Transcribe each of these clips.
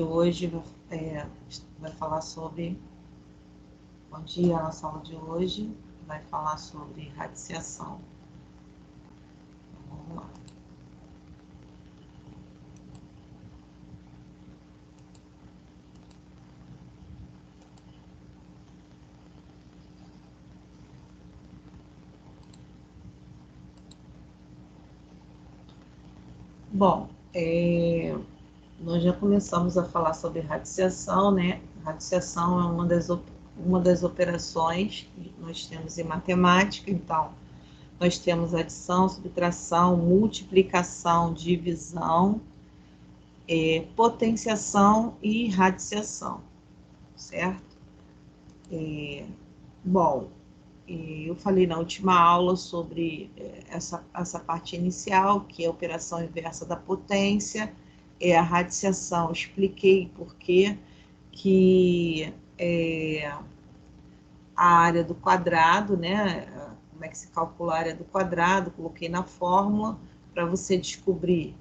Hoje vai falar sobre, bom dia, a nossa aula de hoje vai falar sobre radiciação. Então, vamos lá. Bom, nós já começamos a falar sobre radiciação, né? Radiciação é uma das operações que nós temos em matemática. Então, nós temos adição, subtração, multiplicação, divisão, potenciação e radiciação, certo? Bom, eu falei na última aula sobre essa parte inicial, que é a operação inversa da potência, é a radiciação. Expliquei por que a área do quadrado, né? Como é que se calcula a área do quadrado, coloquei na fórmula para você descobrir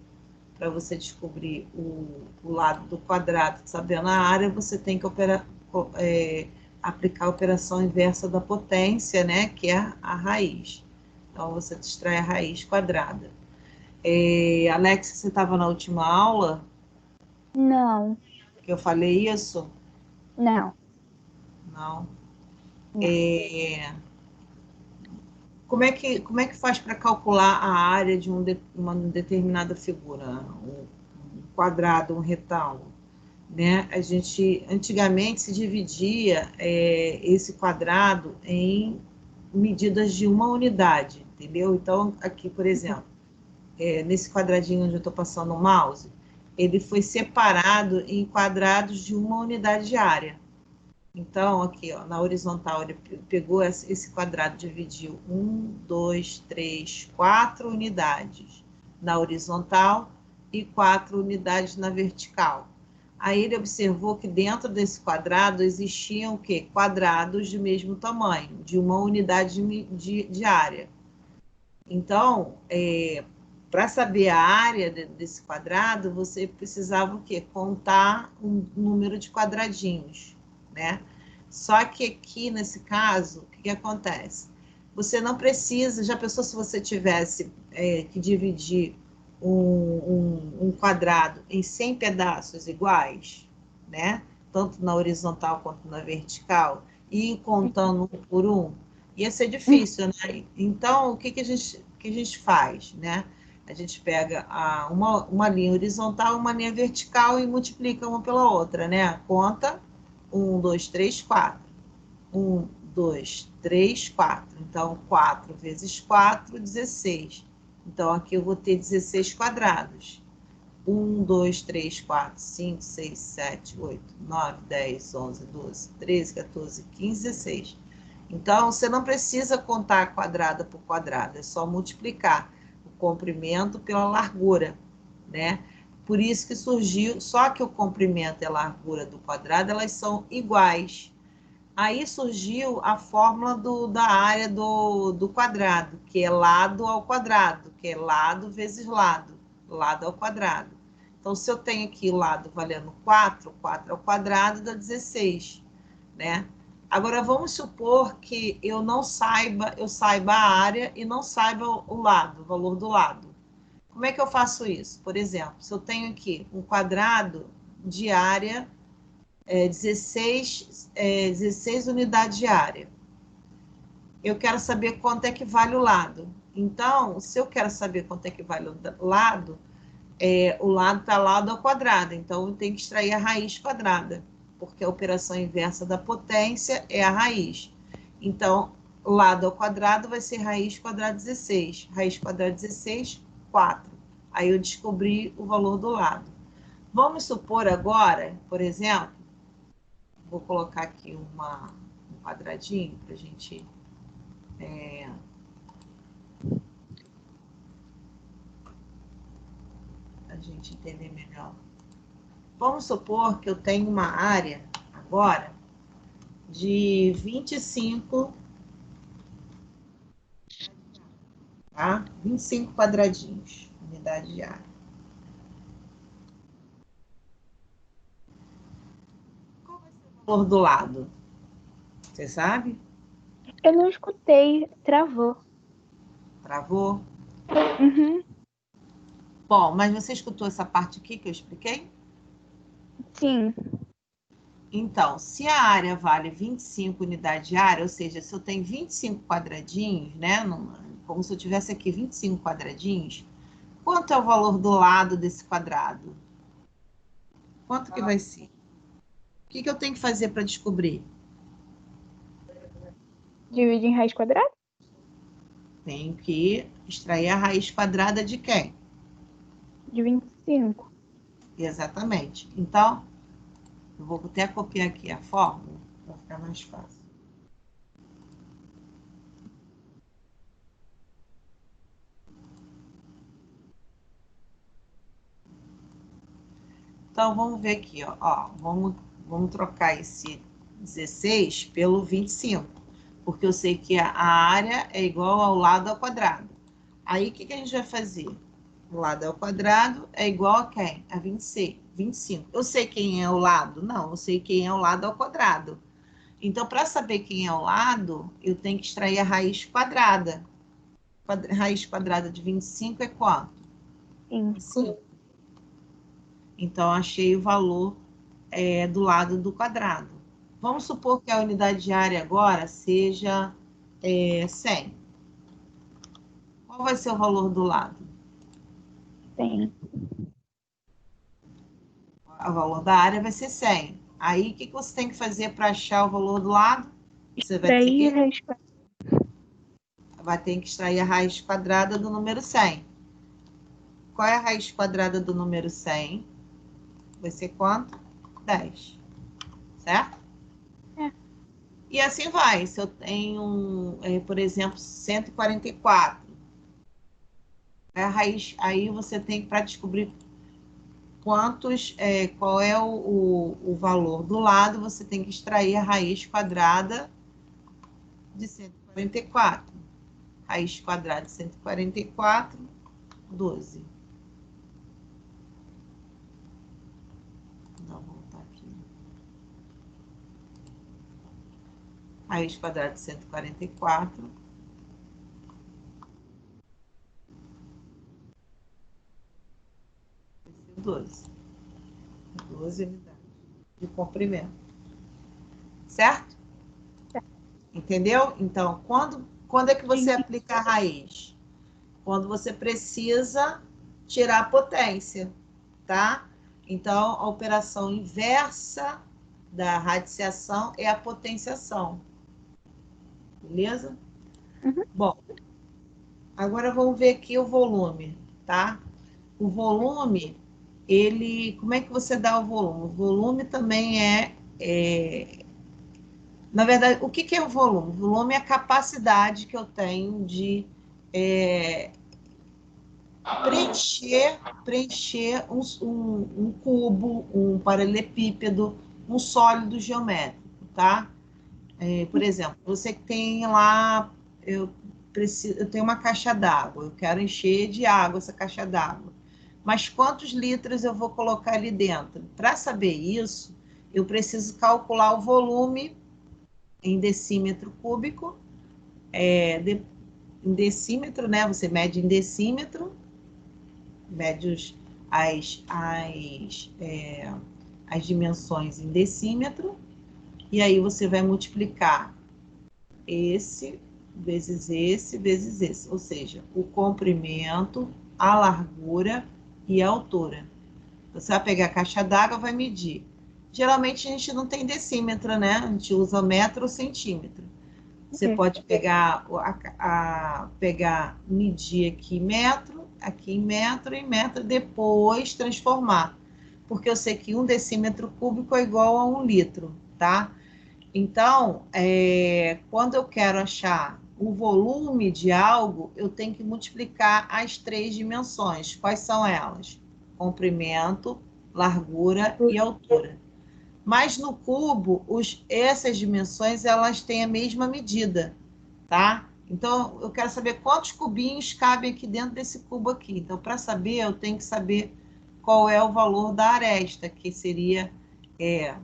o lado do quadrado, sabendo a área, você tem que aplicar a operação inversa da potência, né, que é a raiz. Então, você extrai a raiz quadrada. Alex, você estava na última aula? Não. Que eu falei isso? Não. Não. Não. Como é que faz para calcular a área de uma determinada figura? Um quadrado, um retângulo? Né? A gente antigamente se dividia esse quadrado em medidas de uma unidade, entendeu? Então, aqui, por exemplo, nesse quadradinho onde eu estou passando o mouse, ele foi separado em quadrados de uma unidade de área. Então, aqui, ó, na horizontal, ele pegou esse quadrado, dividiu 4 unidades na horizontal e 4 unidades na vertical. Aí ele observou que dentro desse quadrado existiam o quê? Quadrados de mesmo tamanho, de uma unidade de área. Então, para saber a área desse quadrado, você precisava o quê? Contar um número de quadradinhos, né? Só que aqui, nesse caso, o que acontece? Você não precisa, já pensou se você tivesse que dividir um quadrado em 100 pedaços iguais, né? Tanto na horizontal quanto na vertical, e ir contando um por um? Ia ser difícil, né? Então, o que a gente faz, né? A gente pega uma linha horizontal, uma linha vertical e multiplica uma pela outra, né? Conta 1, 2, 3, 4. 1, 2, 3, 4. Então, 4 vezes 4, 16. Então, aqui eu vou ter 16 quadrados. 1, 2, 3, 4, 5, 6, 7, 8, 9, 10, 11, 12, 13, 14, 15, 16. Então, você não precisa contar quadrada por quadrada, é só multiplicar o comprimento pela largura, né? Por isso que surgiu, só que o comprimento e a largura do quadrado, elas são iguais. Aí surgiu a fórmula da área do quadrado, que é lado ao quadrado, que é lado vezes lado ao quadrado. Então, se eu tenho aqui o lado valendo 4, 4 ao quadrado dá 16, né? Agora, vamos supor que eu saiba a área e não saiba o lado, o valor do lado. Como é que eu faço isso? Por exemplo, se eu tenho aqui um quadrado de área 16 unidades de área. Eu quero saber quanto é que vale o lado. Então, se eu quero saber quanto é que vale o lado está lado ao quadrado. Então, eu tenho que extrair a raiz quadrada, porque a operação inversa da potência é a raiz. Então, lado ao quadrado vai ser raiz quadrada 16. Raiz quadrada 16, 4. Aí eu descobri o valor do lado. Vamos supor agora, por exemplo, vou colocar aqui um quadradinho para a gente entender melhor. Vamos supor que eu tenho uma área agora de 25, tá? 25 quadradinhos, unidade de área. valor do lado? Você sabe? Eu não escutei, travou. Travou? Uhum, Bom, mas você escutou essa parte aqui que eu expliquei? sim, Então, se a área vale 25 unidades de área, ou seja, se eu tenho 25 quadradinhos, né? Como se eu tivesse aqui 25 quadradinhos, quanto é o valor do lado desse quadrado? Quanto que vai ser? O que eu tenho que fazer para descobrir? divide em raiz quadrada? Tenho que extrair a raiz quadrada de quem? De 25. Exatamente. Então, eu vou até copiar aqui a fórmula para ficar mais fácil. Então, vamos ver aqui, ó. Vamos trocar esse 16 pelo 25, porque eu sei que a área é igual ao lado ao quadrado. Aí, o que a gente vai fazer? O lado ao quadrado é igual a quem? A 26, 25. Eu sei quem é o lado? Não, eu sei quem é o lado ao quadrado. Então, para saber quem é o lado, eu tenho que extrair a raiz quadrada. Raiz quadrada de 25 é quanto? 5. 5. Então, achei o valor do lado do quadrado. Vamos supor que a unidade de área agora seja 100. Qual vai ser o valor do lado? 100. O valor da área vai ser 100. Aí, o que você tem que fazer para achar o valor do lado? Você Extrair a raiz quadrada. vai ter que extrair a raiz quadrada do número 100. Qual é a raiz quadrada do número 100? Vai ser quanto? 10. Certo? É. E assim vai. Se eu tenho, por exemplo, 144, a raiz, aí você tem para descobrir qual é o valor do lado, você tem que extrair a raiz quadrada de 144. Raiz quadrada de 144, 12. Vou voltar aqui. Raiz quadrada de 144. 12. 12 unidades de comprimento. Certo? Entendeu? Então, quando é que você aplica a raiz? Quando você precisa tirar a potência, tá? Então, a operação inversa da radiciação é a potenciação. Beleza? Uhum. Bom, agora vamos ver aqui o volume, tá? O volume, como é que você dá o volume? O volume também na verdade, o que é o volume? O volume é a capacidade que eu tenho de preencher um cubo, um paralelepípedo, um sólido geométrico, tá? Por exemplo, você que tem lá, eu tenho uma caixa d'água, eu quero encher de água essa caixa d'água. Mas quantos litros eu vou colocar ali dentro? Para saber isso, eu preciso calcular o volume em decímetro cúbico, em decímetro, né? Você mede em decímetro, mede as dimensões em decímetro, e aí você vai multiplicar esse vezes esse, ou seja, o comprimento, a largura e a altura. Você vai pegar a caixa d'água e vai medir. Geralmente a gente não tem decímetro, né? A gente usa metro ou centímetro. Você pode pegar, medir aqui em metro, depois transformar. Porque eu sei que 1 decímetro cúbico é igual a 1 litro, tá? Então, quando eu quero achar o volume de algo, eu tenho que multiplicar as 3 dimensões. Quais são elas? Comprimento, largura e altura. Mas no cubo, essas dimensões elas têm a mesma medida, tá? Então, eu quero saber quantos cubinhos cabem aqui dentro desse cubo aqui. Então, para saber, eu tenho que saber qual é o valor da aresta, que seria,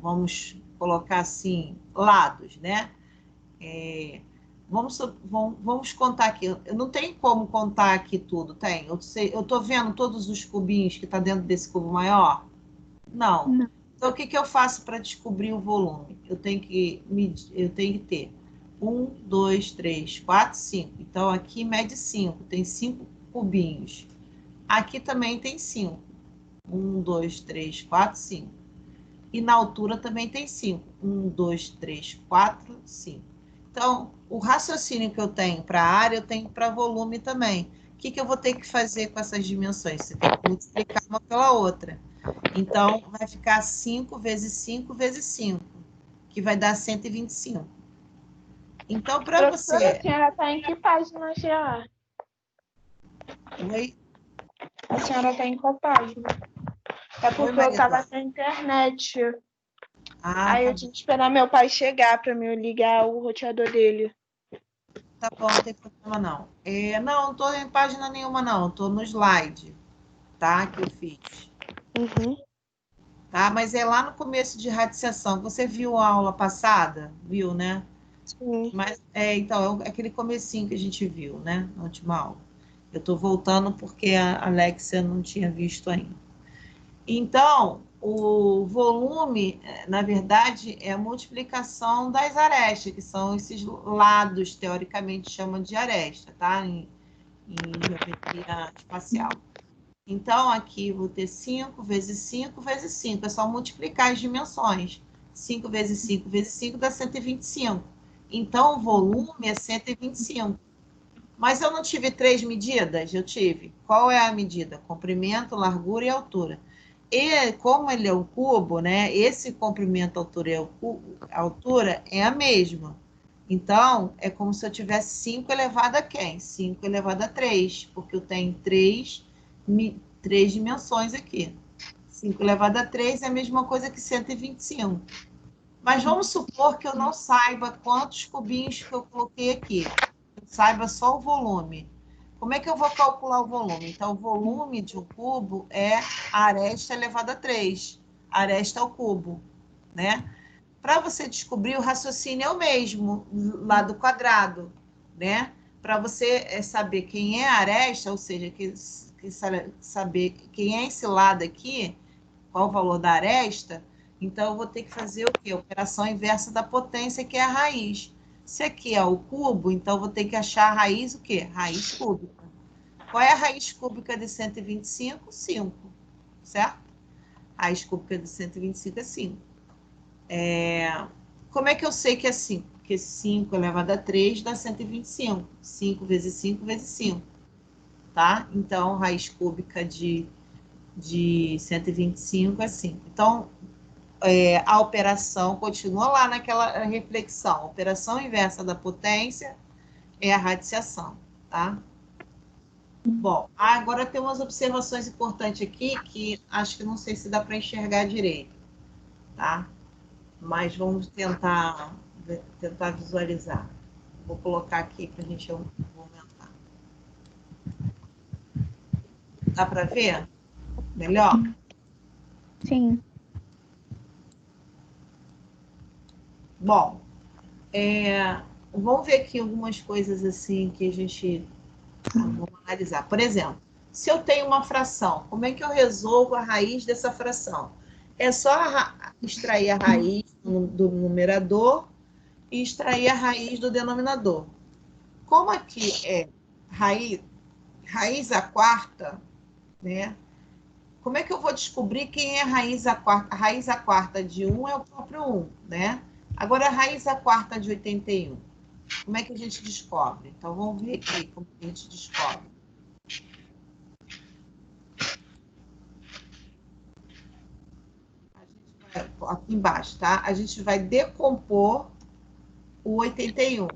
vamos colocar assim, lados, né? Vamos contar aqui. Eu não tenho como contar aqui tudo, tem? Eu tô vendo todos os cubinhos que está dentro desse cubo maior? Não. Não. Então, o que eu faço para descobrir o volume? Eu tenho que ter 1, 2, 3, 4, 5. Então, aqui mede 5, tem 5 cubinhos. Aqui também tem 5. 1, 2, 3, 4, 5. E na altura também tem 5. 1, 2, 3, 4, 5. Então, o raciocínio que eu tenho para a área, eu tenho para volume também. O que eu vou ter que fazer com essas dimensões? Você tem que multiplicar uma pela outra. Então, vai ficar 5 vezes 5 vezes 5, que vai dar 125. Então, para Professora, você... a senhora está em que página já? Oi? A senhora está em qual página? É Oi, porque eu Maria estava Eduarda. sem internet. Ah, Aí tá eu bom. tinha que esperar meu pai chegar para me ligar o roteador dele. Tá bom, não tem problema não. Não estou em página nenhuma não, estou no slide, tá? Que eu fiz. Uhum. Tá? Mas é lá no começo de radiciação. Você viu a aula passada? Viu, né? Sim. Mas, então, é aquele comecinho que a gente viu, né? Na última aula. Eu estou voltando porque a Alexia não tinha visto ainda. Então, o volume, na verdade, é a multiplicação das arestas, que são esses lados, teoricamente, chamam de aresta, tá? Em geometria espacial. Então, aqui vou ter 5 vezes 5 vezes 5. É só multiplicar as dimensões. 5 vezes 5 vezes 5 dá 125. Então, o volume é 125. Mas eu não tive 3 medidas? Eu tive. Qual é a medida? Comprimento, largura e altura. E como ele é um cubo, né? Esse comprimento, altura e a altura é a mesma. Então, é como se eu tivesse 5 elevado a quem? 5 elevado a 3, porque eu tenho 3 dimensões aqui. 5 elevado a 3 é a mesma coisa que 125. Mas vamos supor que eu não saiba quantos cubinhos que eu coloquei aqui. Eu saiba só o volume. Como é que eu vou calcular o volume? Então, o volume de um cubo é a aresta elevado a 3. Aresta ao cubo, né? Para você descobrir, o raciocínio é o mesmo, lá do quadrado, né? Para você saber quem é a aresta, ou seja, saber quem é esse lado aqui, qual o valor da aresta, então eu vou ter que fazer o quê? Operação inversa da potência, que é a raiz. Se aqui é o cubo, então eu vou ter que achar a raiz o quê? Raiz cúbica. Qual é a raiz cúbica de 125? 5, certo? Raiz cúbica de 125 é 5. Como é que eu sei que é 5? Porque 5 elevado a 3 dá 125. 5 vezes 5 vezes 5, tá? Então, raiz cúbica de 125 é 5. Então, a operação continua lá naquela reflexão. A operação inversa da potência é a radiciação, tá? Bom, agora tem umas observações importantes aqui que acho que não sei se dá para enxergar direito, tá? Mas vamos tentar visualizar. Vou colocar aqui para a gente aumentar. Dá para ver? Melhor? Sim. Bom, vamos ver aqui algumas coisas assim que a gente... Vamos analisar. Por exemplo, se eu tenho uma fração, como é que eu resolvo a raiz dessa fração? É só extrair a raiz do numerador e extrair a raiz do denominador. Como aqui é raiz à quarta, né? Como é que eu vou descobrir quem é a raiz à quarta? A raiz à quarta de 1 é o próprio 1, né? Agora, a raiz à quarta de 81. Como é que a gente descobre? Então, vamos ver aqui como a gente descobre. Aqui embaixo, tá? A gente vai decompor o 81.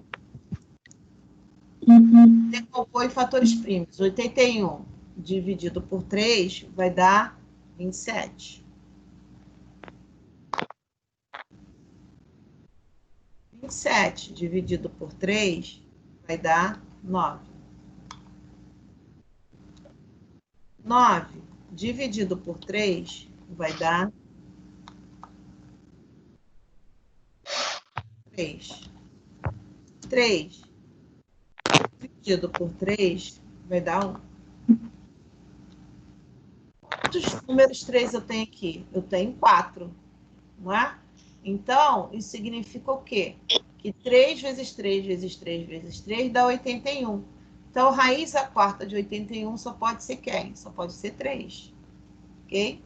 Decompor em fatores primos. 81 dividido por 3 vai dar 27. 27 dividido por 3 vai dar 9. 9 dividido por 3 vai dar 3. 3 dividido por 3 vai dar 1. Quantos números 3 eu tenho aqui? Eu tenho 4, não é? Então, isso significa o quê? Que 3 vezes 3 vezes 3 vezes 3 dá 81. Então, raiz a quarta de 81 só pode ser quem? Só pode ser 3. Ok?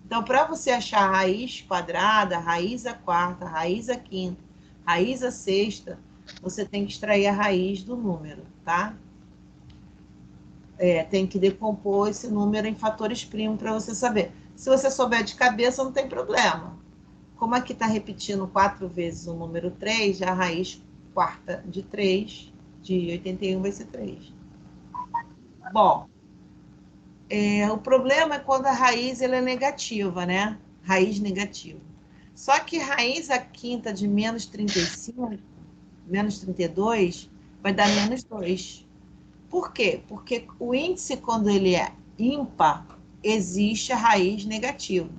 Então, para você achar a raiz quadrada, raiz a quarta, raiz a quinta, raiz a sexta, você tem que extrair a raiz do número, tá? Tem que decompor esse número em fatores primos para você saber. Se você souber de cabeça, não tem problema. Como aqui está repetindo 4 vezes o número 3, a raiz quarta de 3, de 81, vai ser 3. Bom, o problema é quando a raiz ela é negativa, né? Raiz negativa. Só que raiz a quinta de menos 35, menos 32, vai dar menos 2. Por quê? Porque o índice, quando ele é ímpar, existe a raiz negativa.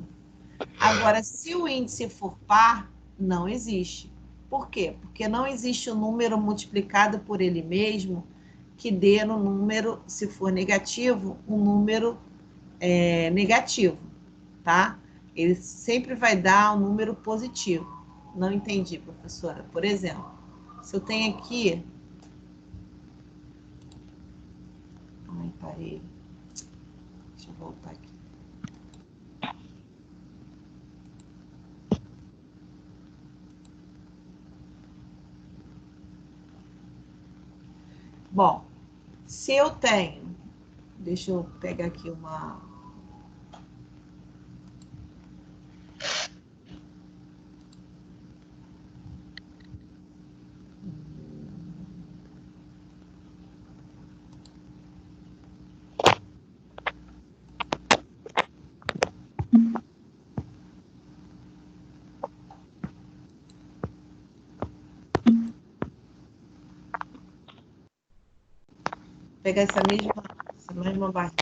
Agora, se o índice for par, não existe. Por quê? Porque não existe um número multiplicado por ele mesmo que dê no número, se for negativo, um número negativo, tá? Ele sempre vai dar um número positivo. Não entendi, professora. Por exemplo, se eu tenho aqui... Ai, parei. Deixa eu voltar aqui. Bom, se eu tenho... Deixa eu pegar aqui uma... Pegar essa mesma barrinha.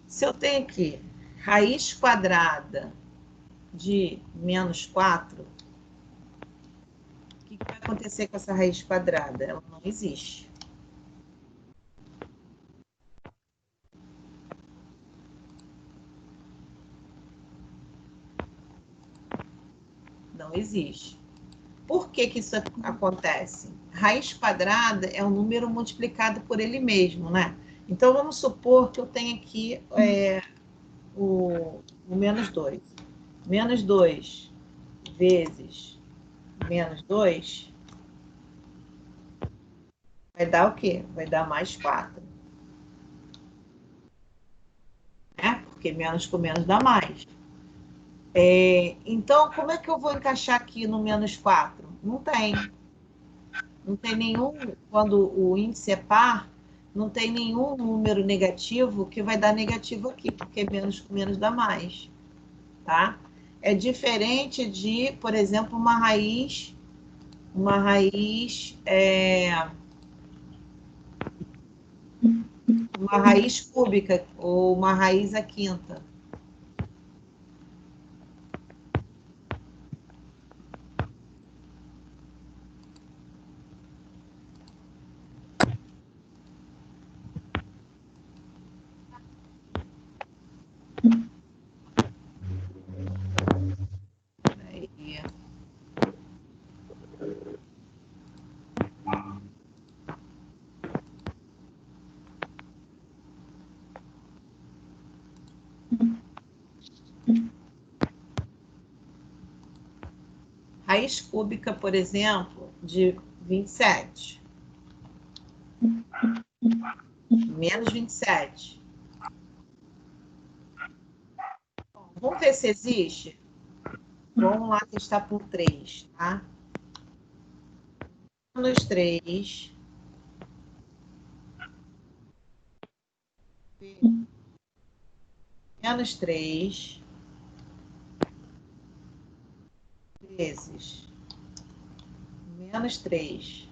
Se eu tenho aqui raiz quadrada de menos 4, o que vai acontecer com essa raiz quadrada? Ela não existe. Não existe. Por que que isso acontece? Raiz quadrada é um número multiplicado por ele mesmo, né? Então, vamos supor que eu tenho aqui o menos 2. Menos 2 vezes menos 2 vai dar o quê? Vai dar mais 4. Né? Porque menos com menos dá mais. Então, como é que eu vou encaixar aqui no menos 4? Não tem. Não tem nenhum, quando o índice é par, não tem nenhum número negativo que vai dar negativo aqui, porque menos com menos dá mais, tá? É diferente de, por exemplo, uma raiz cúbica ou uma raiz à quinta. Raiz cúbica, por exemplo, de 27. Menos 27. Vamos ver se existe? Vamos lá testar por 3, tá? Menos 3. Menos 3. Vezes. Menos 3.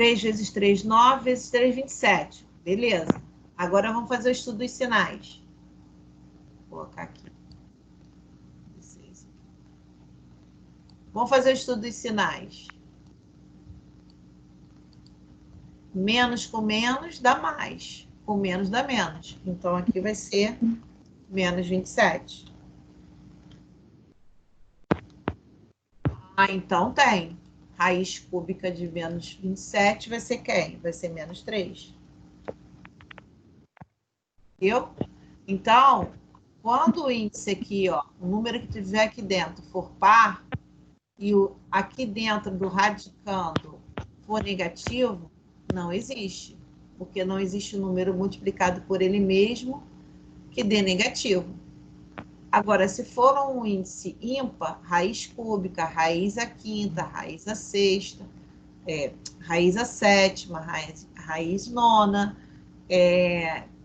3 vezes 3, 9, vezes 3, 27. Beleza. Agora vamos fazer o estudo dos sinais. Vou colocar aqui. Vamos fazer o estudo dos sinais. Menos com menos dá mais. Com menos dá menos. Então, aqui vai ser menos 27. Ah, então tem. Raiz cúbica de menos 27 vai ser quem? Vai ser menos 3. Viu? Então, quando o índice aqui, ó, o número que tiver aqui dentro for par, e aqui dentro do radicando for negativo, não existe. Porque não existe um número multiplicado por ele mesmo que dê negativo. Agora, se for um índice ímpar, raiz cúbica, raiz à quinta, raiz à sexta, raiz à sétima, raiz nona,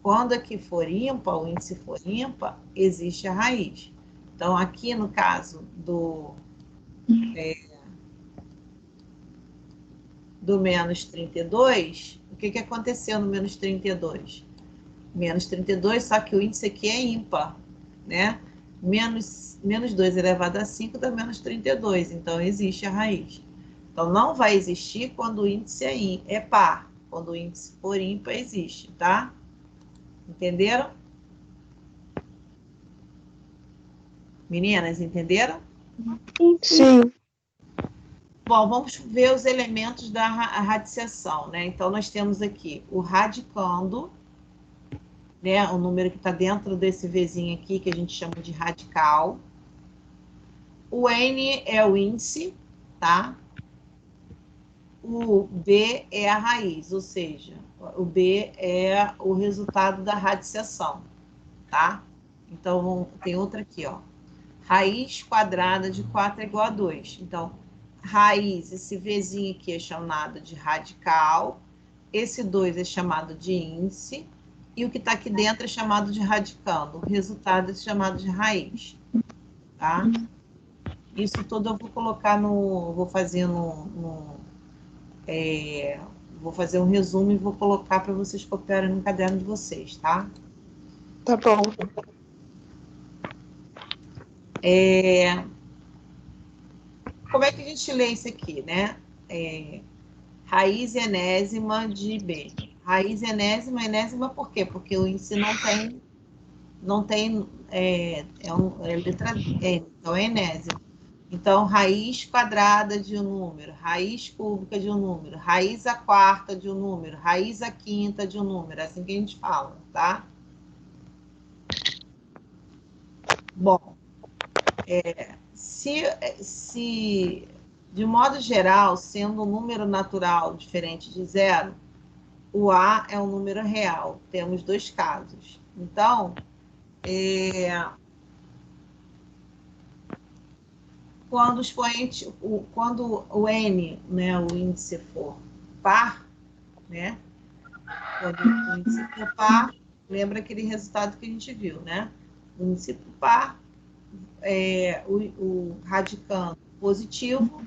quando aqui for ímpar, o índice for ímpar, existe a raiz. Então, aqui no caso do menos 32, o que aconteceu no menos 32? Menos 32, só que o índice aqui é ímpar, né? Menos 2 elevado a 5 dá menos 32, então existe a raiz. Então, não vai existir quando o índice é par. Quando o índice for ímpar, existe, tá? Entenderam? Meninas, entenderam? Sim. Bom, vamos ver os elementos da radiciação, né? Então, nós temos aqui o radicando, né? O número que está dentro desse Vzinho aqui, que a gente chama de radical. O N é o índice, tá? O B é a raiz, ou seja, o B é o resultado da radiciação, tá? Então, tem outra aqui, ó. Raiz quadrada de 4 é igual a 2. Então, raiz, esse Vzinho aqui é chamado de radical, esse 2 é chamado de índice, e o que está aqui dentro é chamado de radicando. O resultado é chamado de raiz, tá? Isso tudo eu vou colocar vou fazer vou fazer um resumo e vou colocar para vocês copiarem no caderno de vocês, tá? Tá bom. Como é que a gente lê isso aqui, né? Raiz enésima de B. Raiz enésima por quê? Porque o índice não tem letra N, então é enésimo. Então, raiz quadrada de um número, raiz cúbica de um número, raiz à quarta de um número, raiz à quinta de um número, é assim que a gente fala, tá? Bom, se de modo geral, sendo um número natural diferente de zero, o A é um número real. Temos dois casos. Então, quando o N, né, o índice for par, né? Quando o índice for par, lembra aquele resultado que a gente viu, né? O índice for par, o radicando positivo,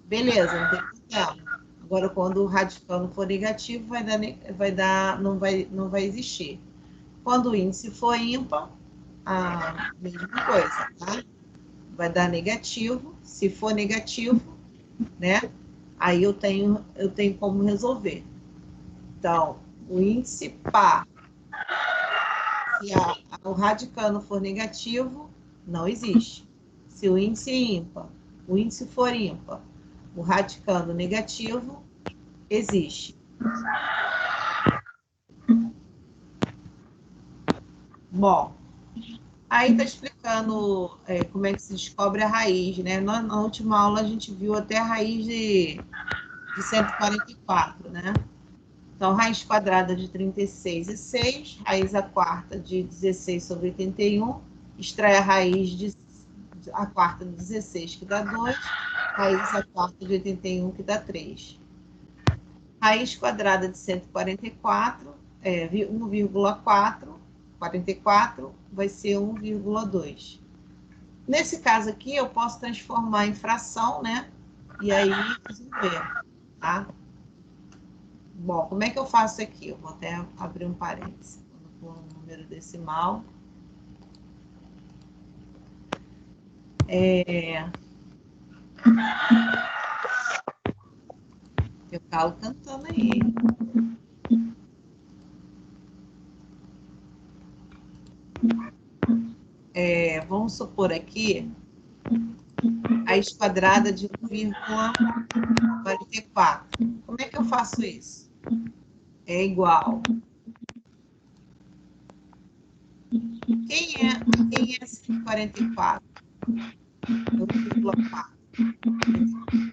beleza, não tem problema. Agora, quando o radicando for negativo, não vai existir. Quando o índice for ímpar, a mesma coisa, tá? Vai dar negativo. Se for negativo, né? Aí eu tenho como resolver. Então, o índice par, se o radicando for negativo, não existe. Se o índice é ímpar, o índice for ímpar, o radicando negativo, existe. Bom, aí está explicando como é que se descobre a raiz, né? Na última aula a gente viu até a raiz de 144, né? Então, raiz quadrada de 36 é 6, raiz à quarta de 16 sobre 81, extrai a raiz a quarta de 16, que dá 2, raiz à quarta de 81, que dá 3. Raiz quadrada de 144 é 1,4, 44 vai ser 1,2. Nesse caso aqui, eu posso transformar em fração, né? E aí resolver, tá? Bom, como é que eu faço aqui? Eu vou até abrir um parênteses. Quando for um número decimal. Eu calo cantando aí. Vamos supor aqui raiz quadrada de 1,44. Como é que eu faço isso? É igual. Quem é 144? 1,4.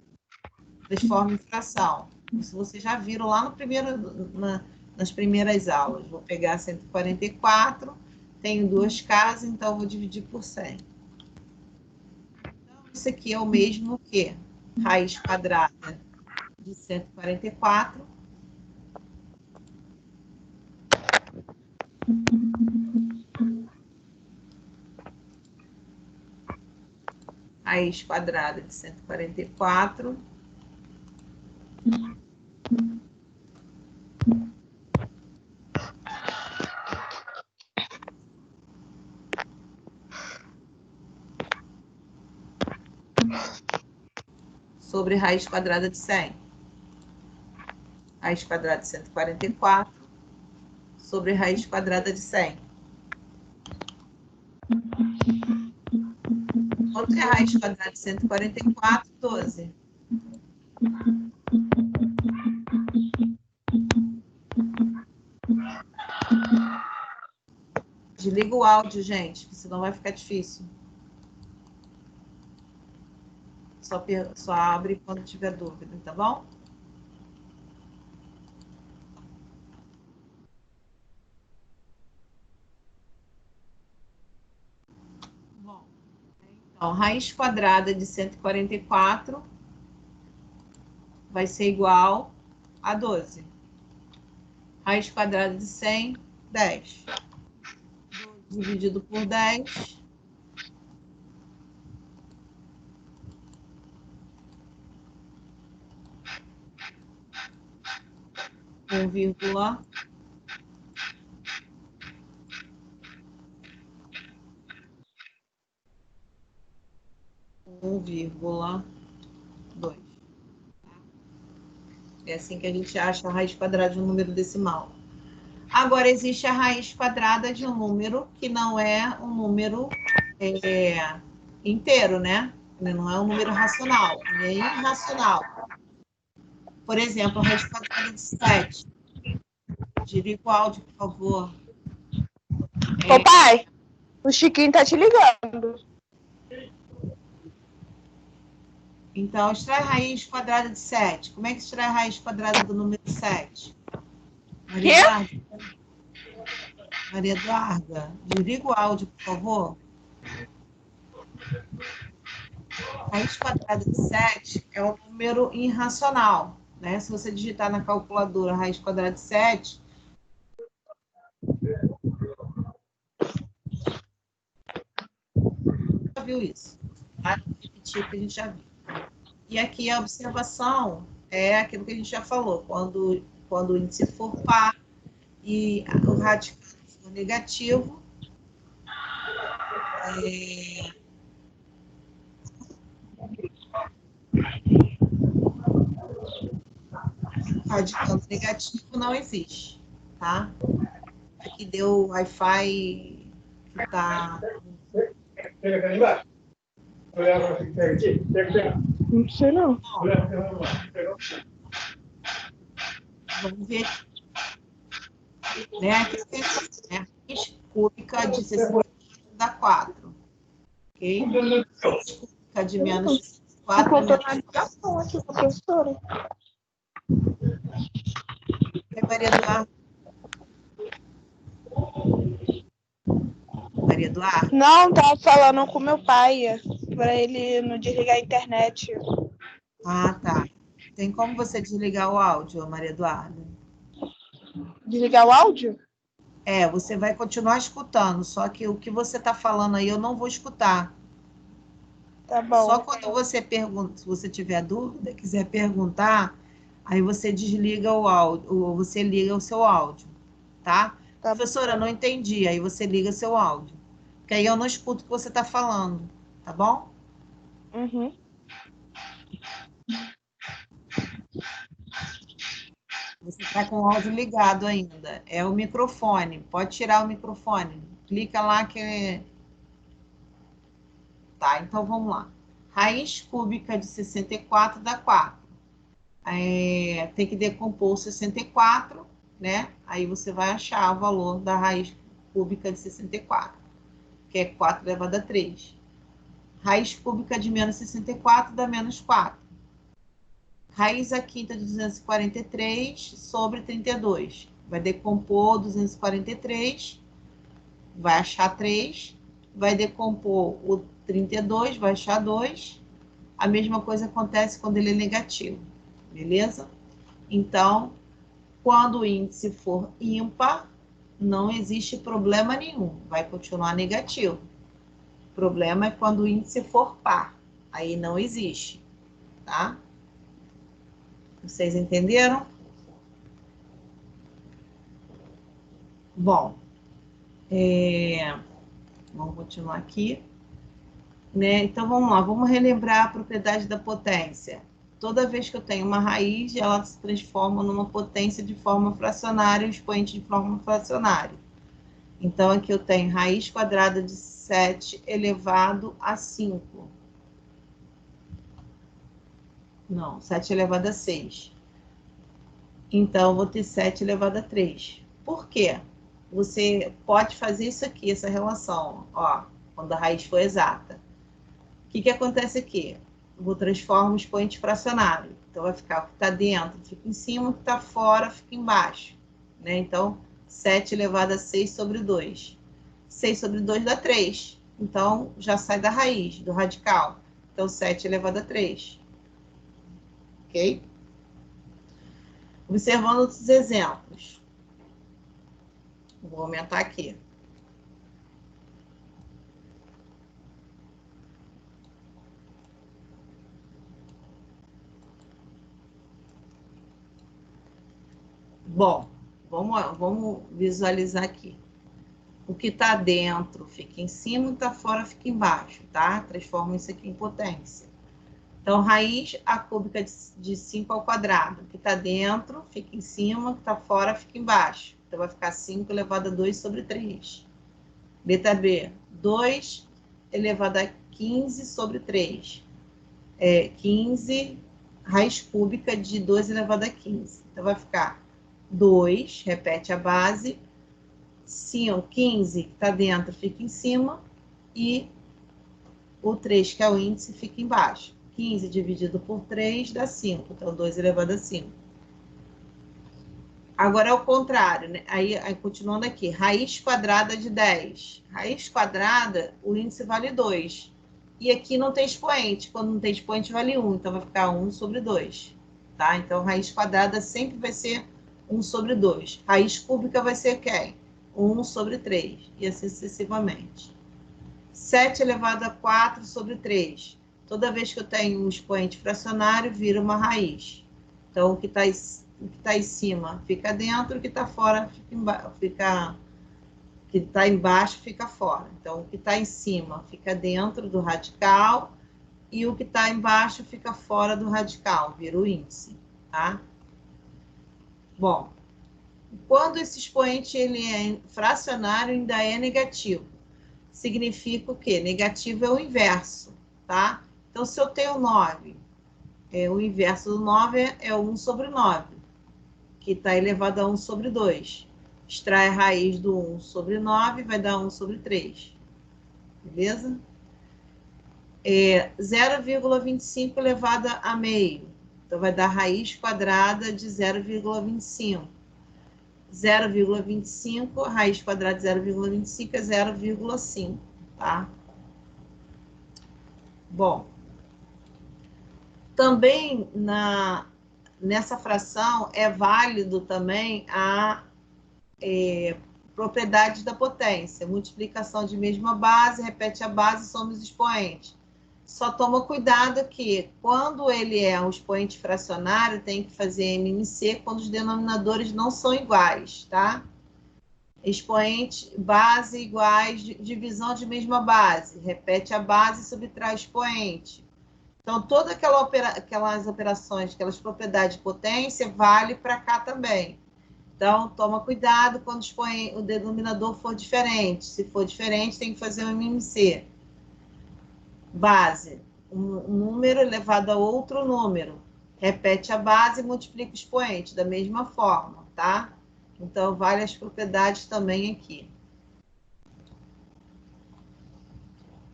Transforma em fração. Isso vocês já viram lá no nas primeiras aulas. Vou pegar 144, tenho duas casas, então vou dividir por 100. Então, isso aqui é o mesmo que raiz quadrada de 144 raiz quadrada de 144 sobre raiz quadrada de 100. Raiz quadrada de 144 sobre raiz quadrada de 100. Quanto é a raiz quadrada de 144? 12. Desliga o áudio, gente, que senão vai ficar difícil. Só abre quando tiver dúvida, tá bom? Bom, então, raiz quadrada de 144 vai ser igual a 12. Raiz quadrada de 100, 10. 12 dividido por 10. Um vírgula 1,2. É assim que a gente acha a raiz quadrada de um número decimal. Agora, existe a raiz quadrada de um número que não é um número inteiro, né? Não é um número racional, ele é irracional. Por exemplo, a raiz quadrada de 7. Desliga o áudio, por favor. Ô, pai, o Chiquinho tá te ligando. Então, extrai a raiz quadrada de 7. Como é que extrai a raiz quadrada do número 7? Maria Eduarda? Maria Eduarda, desliga o áudio, por favor. Raiz quadrada de 7 é um número irracional, né? Se você digitar na calculadora raiz quadrada de 7, já viu isso. Tá? Vou repetir que a gente já viu. E aqui a observação é aquilo que a gente já falou, quando o índice for par e o radical for negativo, radical negativo não existe, tá? Aqui deu Wi-Fi que tá... Não sei não. Vamos ver aqui. Né? Aqui tem a raiz cúbica de 64 dá 4. Ok? Raiz cúbica de menos 64 é menos 4. Aqui, professora. Maria Eduarda. Maria Eduarda? Não, tava falando com meu pai, para ele não desligar a internet. Ah, tá. Tem como você desligar o áudio, Maria Eduarda? Desligar o áudio? Você vai continuar escutando, só que o que você está falando aí eu não vou escutar. Tá bom. Só quando você pergunta, se você tiver dúvida, quiser perguntar, Aí você desliga o áudio, ou você liga o seu áudio, tá? Tá. Professora, não entendi. Aí você liga seu áudio. Que aí eu não escuto o que você está falando, tá bom? Uhum. Você está com o áudio ligado ainda. É o microfone. Pode tirar o microfone. Clica lá que. Tá, então vamos lá. Raiz cúbica de 64 dá 4. Tem que decompor o 64, né? Aí você vai achar o valor da raiz cúbica de 64, que é 4 elevado a 3. Raiz cúbica de menos 64 dá menos 4. Raiz a quinta de 243 sobre 32. Vai decompor 243, vai achar 3. Vai decompor o 32, vai achar 2. A mesma coisa acontece quando ele é negativo, beleza? Então, quando o índice for ímpar, não existe problema nenhum, vai continuar negativo. O problema é quando o índice for par, aí não existe, tá? Vocês entenderam? Bom, vamos continuar aqui. Né? Então, vamos lá, vamos relembrar a propriedade da potência. Toda vez que eu tenho uma raiz, ela se transforma numa potência de forma fracionária, um expoente de forma fracionária. Então, aqui eu tenho raiz quadrada de 7 elevado a 5. Não, 7 elevado a 6. Então, eu vou ter 7 elevado a 3. Por quê? Você pode fazer isso aqui, essa relação, ó, quando a raiz for exata. O que acontece aqui? Eu vou transformar o expoente fracionário. Então, vai ficar o que está dentro fica em cima, o que está fora fica embaixo. Né? Então, 7 elevado a 6 sobre 2. 6 sobre 2 dá 3. Então, já sai da raiz, do radical. Então, 7 elevado a 3. Ok? Observando outros exemplos. Vou aumentar aqui. Bom, vamos visualizar aqui. O que está dentro fica em cima, o que está fora fica embaixo, tá? Transforma isso aqui em potência. Então, raiz a cúbica de 5 ao quadrado. O que está dentro fica em cima, o que está fora fica embaixo. Então, vai ficar 5 elevado a 2 sobre 3. Letra B, 2 elevado a 15 sobre 3. 15 raiz cúbica de 2 elevado a 15. Então, vai ficar 2, repete a base, 5, 15 que está dentro fica em cima e o 3, que é o índice, fica embaixo. 15 dividido por 3 dá 5, então 2 elevado a 5. Agora é o contrário, né? Aí continuando aqui, raiz quadrada de 10. Raiz quadrada, o índice vale 2. E aqui não tem expoente, quando não tem expoente vale 1, então vai ficar 1 sobre 2. Tá? Então, raiz quadrada sempre vai ser 1 sobre 2. Raiz cúbica vai ser quem? 1 sobre 3, e assim sucessivamente. 7 elevado a 4 sobre 3. Toda vez que eu tenho um expoente fracionário, vira uma raiz. Então, o que está em cima fica dentro, o que está fora que está embaixo fica fora. Então, o que está em cima fica dentro do radical e o que está embaixo fica fora do radical, vira o índice, tá? Bom, quando esse expoente ele é fracionário, ainda é negativo. Significa o quê? Negativo é o inverso, tá? Então, se eu tenho 9, o inverso do 9 é 1 sobre 9, que está elevado a 1 sobre 2. Extrai a raiz do 1 sobre 9, vai dar 1 sobre 3. Beleza? 0,25 elevado a meio. Então, vai dar raiz quadrada de 0,25. 0,25, raiz quadrada de 0,25 é 0,5, tá? Bom, também nessa fração é válido também a propriedade da potência. Multiplicação de mesma base, repete a base, soma os expoentes. Só toma cuidado que, quando ele é um expoente fracionário, tem que fazer MMC quando os denominadores não são iguais, tá? Expoente, base iguais, divisão de mesma base. Repete a base e subtrai o expoente. Então, todas aquelas operações, aquelas propriedades de potência, vale para cá também. Então, toma cuidado quando o denominador for diferente. Se for diferente, tem que fazer um MMC. Base, um número elevado a outro número. Repete a base e multiplica o expoente, da mesma forma, tá? Então, vale as propriedades também aqui.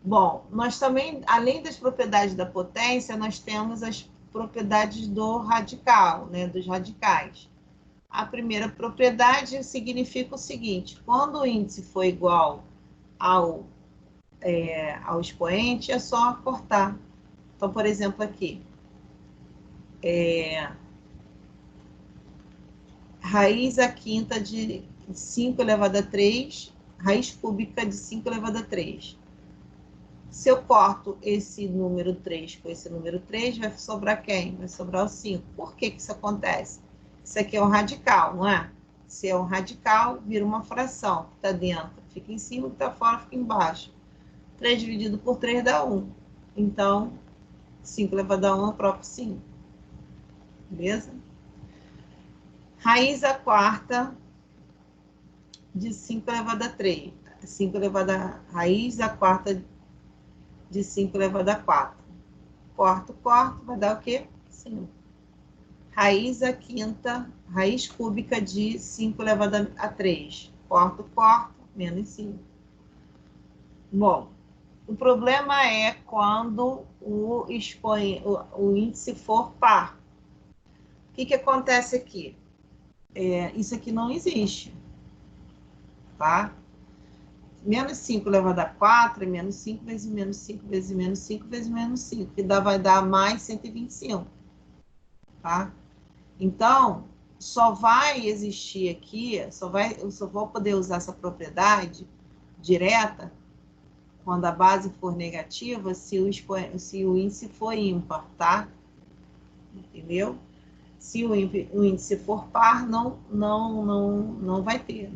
Bom, nós também, além das propriedades da potência, nós temos as propriedades do radical, né, dos radicais. A primeira propriedade significa o seguinte: quando o índice for igual ao expoente, é só cortar. Então, por exemplo, aqui, raiz a quinta de 5 elevado a 3, raiz cúbica de 5 elevado a 3. Se eu corto esse número 3 com esse número 3, vai sobrar quem? Vai sobrar o 5. Por que isso acontece? Isso aqui é um radical, não é? Se é um radical, vira uma fração. Que está dentro fica em cima, que está fora fica embaixo. 3 dividido por 3 dá 1. Então, 5 elevado a 1 é o próprio 5. Beleza? Raiz a quarta de 5 elevado a 3. 5 elevado a raiz a quarta de 5 elevado a 4. Corto, vai dar o quê? 5. Raiz a quinta, raiz cúbica de 5 elevado a 3. Corto, menos 5. Bom, o problema é quando o índice for par. O que acontece aqui? Isso aqui não existe, tá? Menos 5 elevado a 4 é menos 5 vezes menos 5 vezes menos 5 vezes menos 5, que vai dar mais 125, tá? Então, só vai existir aqui, eu só vou poder usar essa propriedade direta quando a base for negativa, se o índice for ímpar, tá? Entendeu? Se o índice for par, não vai ter,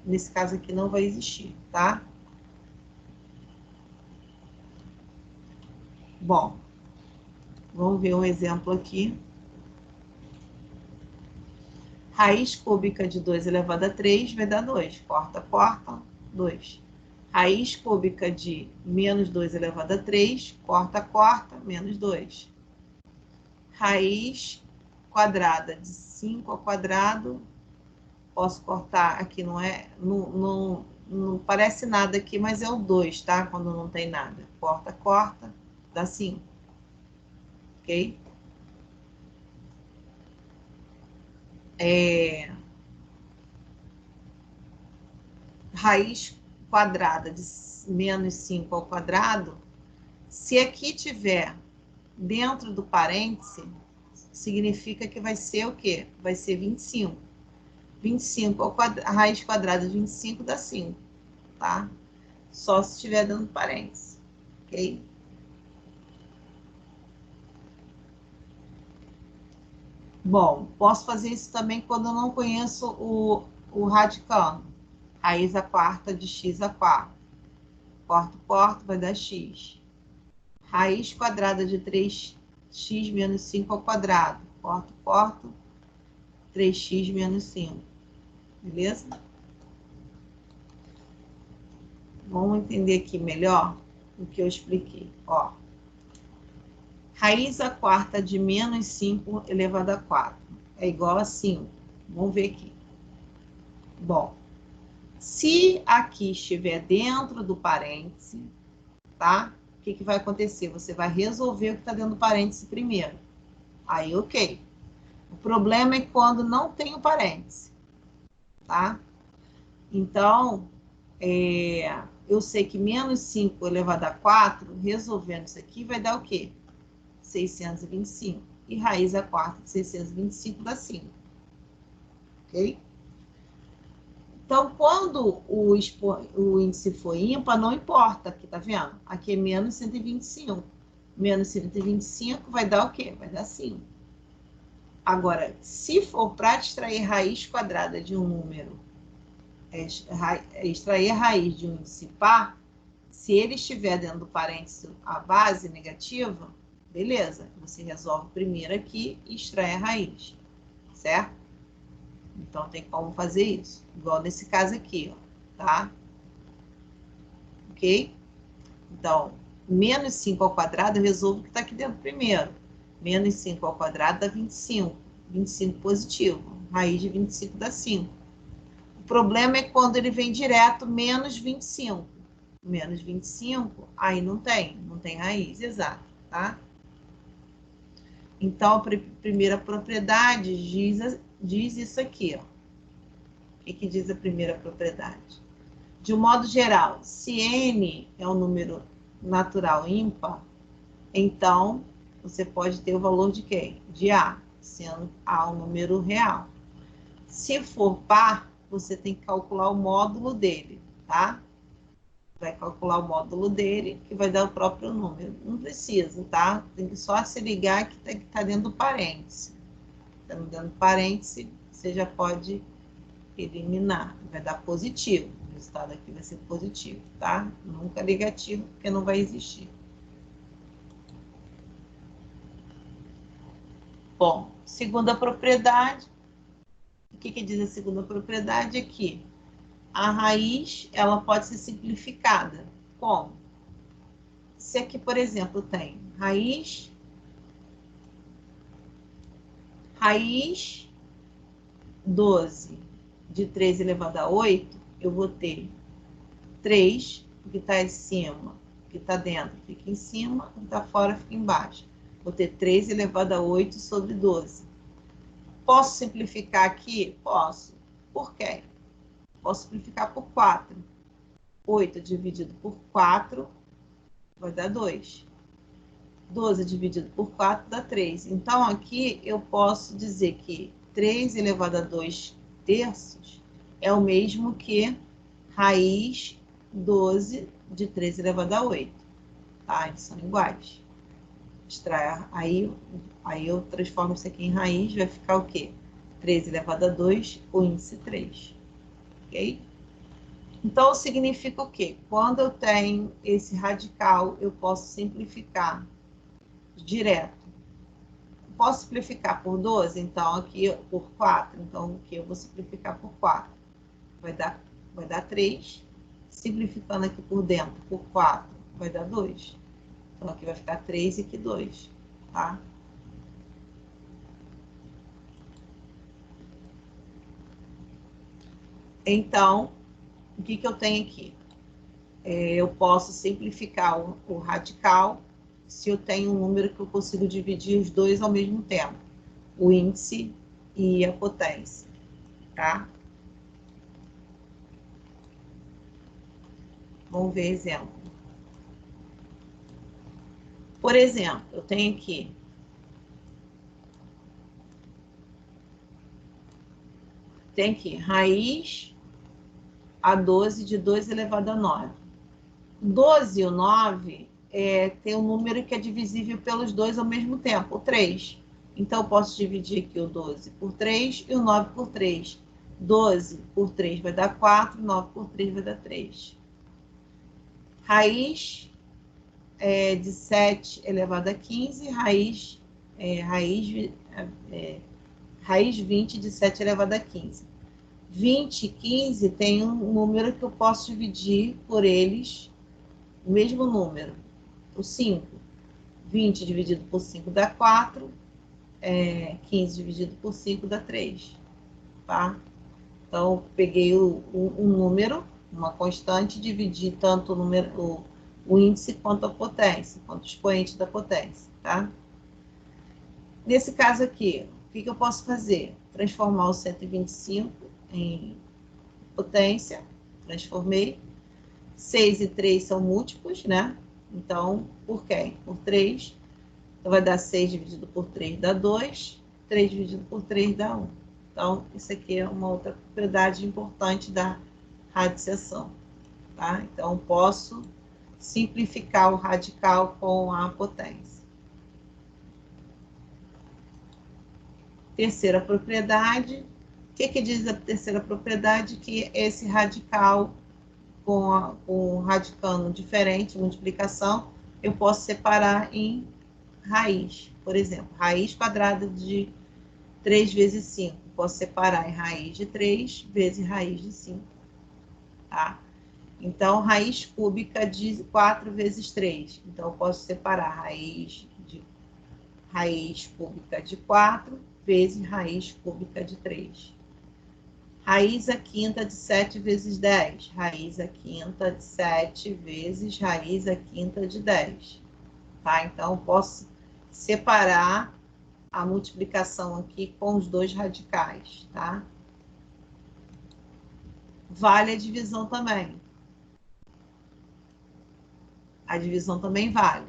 nesse caso aqui não vai existir, tá? Bom, vamos ver um exemplo aqui. Raiz cúbica de 2 elevado a 3 vai dar 2. Corta, 2. Raiz cúbica de menos 2 elevado a 3, corta, menos 2. Raiz quadrada de 5 ao quadrado, posso cortar, aqui não parece nada aqui, mas é o 2, tá? Quando não tem nada. Corta, dá 5. Ok? Raiz quadrada de menos 5 ao quadrado, se aqui tiver dentro do parêntese, significa que vai ser o quê? Vai ser 25. 25 a raiz quadrada de 25 dá 5, tá? Só se estiver dando parêntese, ok? Bom, posso fazer isso também quando eu não conheço o radicando. Raiz a quarta de x a 4. Corto, vai dar x. Raiz quadrada de 3x menos 5 ao quadrado. Corto, 3x menos 5. Beleza? Vamos entender aqui melhor o que eu expliquei. Ó, raiz a quarta de menos 5 elevado a 4 é igual a 5. Vamos ver aqui. Bom, se aqui estiver dentro do parêntese, tá? O que vai acontecer? Você vai resolver o que está dentro do parêntese primeiro. Aí, ok. O problema é quando não tem o parêntese, tá? Então, eu sei que menos 5 elevado a 4, resolvendo isso aqui, vai dar o quê? 625. E raiz a quarta de 625 dá 5. Ok? Então, quando o índice for ímpar, não importa, aqui, tá vendo? Aqui é menos 125. Menos 125 vai dar o quê? Vai dar 5. Agora, se for para extrair raiz quadrada de um número, extrair a raiz de um índice par, se ele estiver dentro do parênteses a base negativa, beleza, você resolve primeiro aqui e extrai a raiz, certo? Então, tem como fazer isso, igual nesse caso aqui, ó, tá? Ok? Então, menos 5 ao quadrado, eu resolvo o que está aqui dentro primeiro. Menos 5 ao quadrado dá 25. 25 positivo. Raiz de 25 dá 5. O problema é quando ele vem direto, menos 25. Menos 25, aí não tem raiz exata, tá? Então, a primeira propriedade diz isso aqui, ó. O que diz a primeira propriedade? De um modo geral, se n é um número natural ímpar, então você pode ter o valor de quem? De A, sendo A um número real. Se for par, você tem que calcular o módulo dele, tá? Vai calcular o módulo dele, que vai dar o próprio número. Não precisa, tá? Tem que só se ligar que tem que estar dentro do parêntese. Estando dentro do parêntese, você já pode eliminar. Vai dar positivo. O resultado aqui vai ser positivo, tá? Nunca negativo, porque não vai existir. Bom, segunda propriedade. O que diz a segunda propriedade aqui? A raiz, ela pode ser simplificada. Como? Se aqui, por exemplo, tem raiz 12 de 3 elevado a 8, eu vou ter 3, o que está em cima, o que está dentro fica em cima, o que está fora fica embaixo. Vou ter 3 elevado a 8 sobre 12. Posso simplificar aqui? Posso. Por quê? Posso simplificar por 4. 8 dividido por 4 vai dar 2. 12 dividido por 4 dá 3. Então, aqui eu posso dizer que 3 elevado a 2 terços é o mesmo que raiz 12 de 3 elevado a 8. Tá? Eles são iguais. Aí eu transformo isso aqui em raiz, vai ficar o quê? 3 elevado a 2, o índice 3. Ok? Então, significa o quê? Quando eu tenho esse radical, eu posso simplificar direto. Posso simplificar por 12? Então, aqui por 4. Então, aqui eu vou simplificar por 4. Vai dar 3. Simplificando aqui por dentro, por 4, vai dar 2. Então, aqui vai ficar 3 e aqui 2, tá? Então, o que eu tenho aqui? Eu posso simplificar o radical se eu tenho um número que eu consigo dividir os dois ao mesmo tempo, o índice e a potência, tá? Vamos ver exemplo. Por exemplo, eu tenho aqui raiz a 12 de 2 elevado a 9. 12 e o 9 tem um número que é divisível pelos dois ao mesmo tempo, o 3. Então, eu posso dividir aqui o 12 por 3 e o 9 por 3. 12 por 3 vai dar 4, 9 por 3 vai dar 3. Raiz de 7 elevado a 15, raiz 20 de 7 elevado a 15. 20 e 15 tem um número que eu posso dividir por eles, o mesmo número, o 5. 20 dividido por 5 dá 4, 15 dividido por 5 dá 3, tá? Então, peguei um número, uma constante, dividi tanto o índice quanto a potência, quanto o expoente da potência, tá? Nesse caso aqui, o que eu posso fazer? Transformar o 125 em potência, transformei. 6 e 3 são múltiplos, né? Então, por quê? Por 3. Então, vai dar 6 dividido por 3 dá 2. 3 dividido por 3 dá 1. Então, isso aqui é uma outra propriedade importante da radiciação, tá? Então, posso simplificar o radical com a potência. Terceira propriedade. O que diz a terceira propriedade? Que esse radical com um radicando diferente, multiplicação, eu posso separar em raiz. Por exemplo, raiz quadrada de 3 vezes 5. Posso separar em raiz de 3 vezes raiz de 5. Tá? Então, raiz cúbica de 4 vezes 3. Então, eu posso separar raiz cúbica de 4 vezes raiz cúbica de 3. Raiz a quinta de 7 vezes 10. Raiz a quinta de 7 vezes raiz a quinta de 10. Tá? Então, eu posso separar a multiplicação aqui com os dois radicais, tá? Vale a divisão também. A divisão também vale.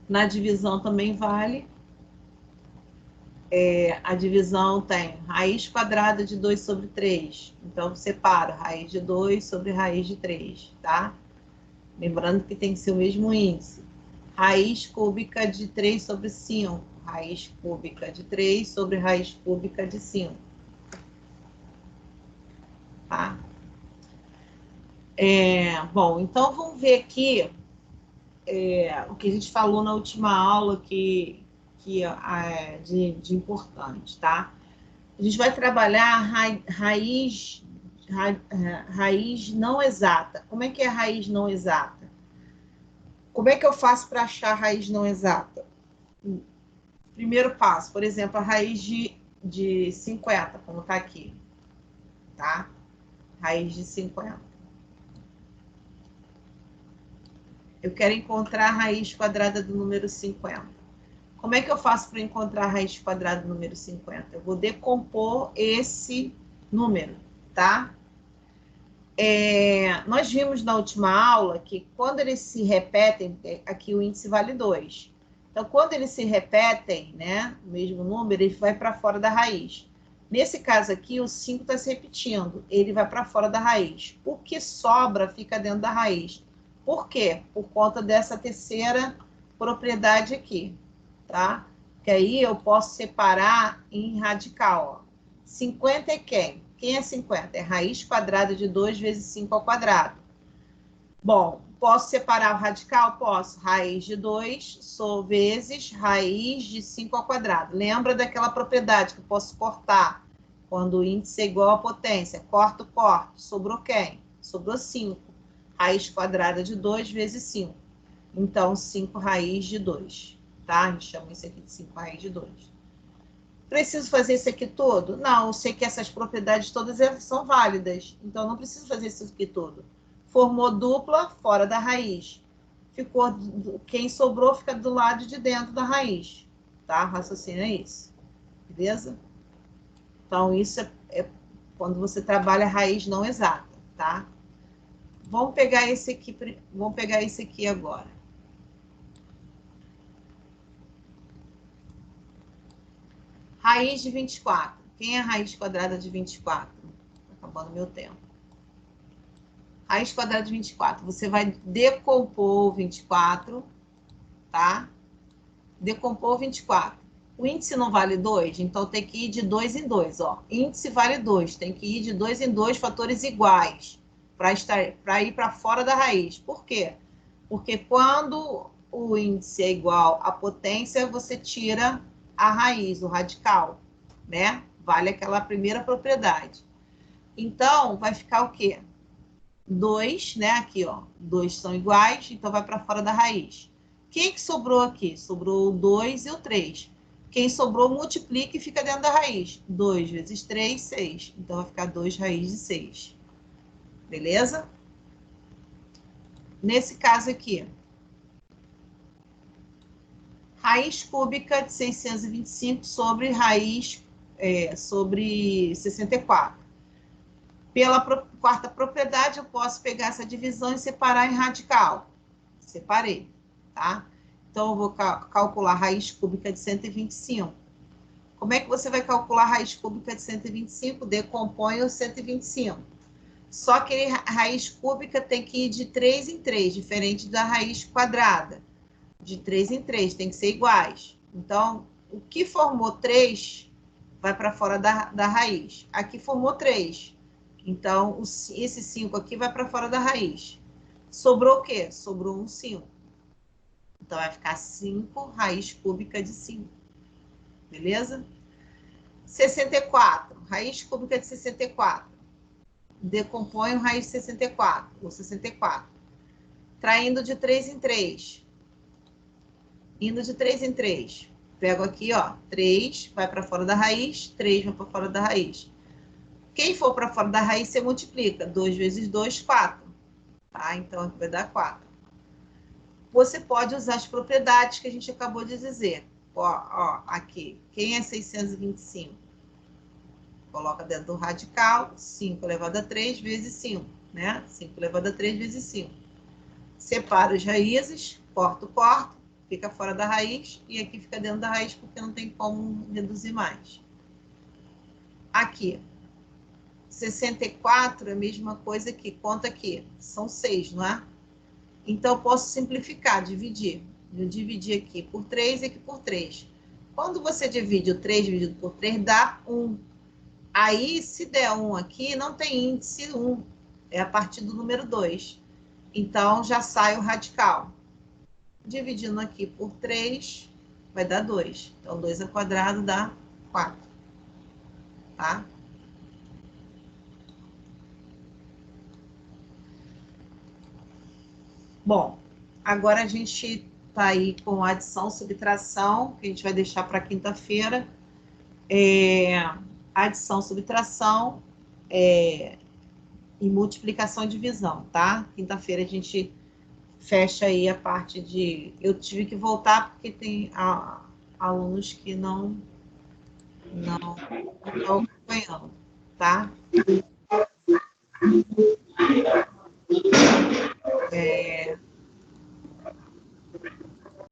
Na divisão também vale. A divisão tem raiz quadrada de 2 sobre 3. Então, separo raiz de 2 sobre raiz de 3, tá? Lembrando que tem que ser o mesmo índice. Raiz cúbica de 3 sobre 5. Raiz cúbica de 3 sobre raiz cúbica de 5. Tá? Bom, então vamos ver aqui o que a gente falou na última aula de importante, tá? A gente vai trabalhar raiz não exata. Como é que é a raiz não exata? Como é que eu faço para achar a raiz não exata? Primeiro passo, por exemplo, a raiz de 50, como está aqui, tá? Raiz de 50. Eu quero encontrar a raiz quadrada do número 50. Como é que eu faço para encontrar a raiz quadrada do número 50? Eu vou decompor esse número, tá? Nós vimos na última aula que quando eles se repetem, aqui o índice vale 2. Então, quando eles se repetem, né, o mesmo número, ele vai para fora da raiz. Nesse caso aqui, o 5 está se repetindo, ele vai para fora da raiz. O que sobra fica dentro da raiz. Por quê? Por conta dessa terceira propriedade aqui, tá? Que aí eu posso separar em radical, ó. 50 é quem? Quem é 50? É raiz quadrada de 2 vezes 5 ao quadrado. Bom, posso separar o radical? Posso. Raiz de 2 vezes raiz de 5 ao quadrado. Lembra daquela propriedade que eu posso cortar? Quando o índice é igual à potência. Corto. Sobrou quem? Sobrou 5. Raiz quadrada de 2 vezes 5. Então, 5 raiz de 2. Tá? A gente chama isso aqui de 5 raiz de 2. Preciso fazer isso aqui todo? Não, eu sei que essas propriedades todas são válidas. Então, não preciso fazer isso aqui todo. Formou dupla fora da raiz. Quem sobrou fica do lado de dentro da raiz. Tá? Raciocínio é isso. Beleza? Então, isso é quando você trabalha a raiz não exata, tá? Vamos pegar esse aqui agora. Raiz de 24. Quem é a raiz quadrada de 24? Está acabando meu tempo. Raiz quadrada de 24. Você vai decompor o 24, tá? Decompor o 24. O índice não vale 2, então tem que ir de 2 em 2, ó. Índice vale 2, tem que ir de 2 em 2 fatores iguais para ir para fora da raiz. Por quê? Porque quando o índice é igual à potência, você tira a raiz, o radical, né? Vale aquela primeira propriedade. Então, vai ficar o quê? 2, né? Aqui, ó. 2 são iguais, então vai para fora da raiz. Quem que sobrou aqui? Sobrou o 2 e o 3. Quem sobrou, multiplica e fica dentro da raiz. 2 vezes 3, 6. Então, vai ficar 2 raiz de 6. Beleza? Nesse caso aqui, raiz cúbica de 625 sobre sobre 64. Pela quarta propriedade, eu posso pegar essa divisão e separar em radical. Separei, tá? Então, eu vou calcular a raiz cúbica de 125. Como é que você vai calcular a raiz cúbica de 125? Decompõe o 125. Só que a raiz cúbica tem que ir de 3 em 3, diferente da raiz quadrada. De 3 em 3, tem que ser iguais. Então, o que formou 3 vai para fora da raiz. Aqui formou 3. Então, esse 5 aqui vai para fora da raiz. Sobrou o quê? Sobrou um 5. Então, vai ficar 5 raiz cúbica de 5. Beleza? 64. Raiz cúbica de 64. Decompõe o raiz de 64. Ou 64. Traindo de 3 em 3. Indo de 3 em 3. Pego aqui, ó, 3 vai para fora da raiz, 3 vai para fora da raiz. Quem for para fora da raiz, você multiplica. 2 vezes 2, 4. Tá? Então, aqui vai dar 4. Você pode usar as propriedades que a gente acabou de dizer. Ó, aqui. Quem é 625? Coloca dentro do radical. 5 elevado a 3 vezes 5. Né? 5 elevado a 3 vezes 5. Separa as raízes. Corto. Fica fora da raiz. E aqui fica dentro da raiz, porque não tem como reduzir mais. Aqui. 64 é a mesma coisa aqui. Conta aqui. São 6, não é? Então, eu posso simplificar, dividir. Eu dividi aqui por 3 e aqui por 3. Quando você divide o 3 dividido por 3, dá 1. Aí, se der 1 aqui, não tem índice 1. É a partir do número 2. Então, já sai o radical. Dividindo aqui por 3, vai dar 2. Então, 2 ao quadrado dá 4. Tá? Bom, agora a gente está aí com adição, subtração, que a gente vai deixar para quinta-feira. Adição, subtração e multiplicação e divisão, tá? Quinta-feira a gente fecha aí a parte de... Eu tive que voltar porque tem alunos que não estão acompanhando, tá?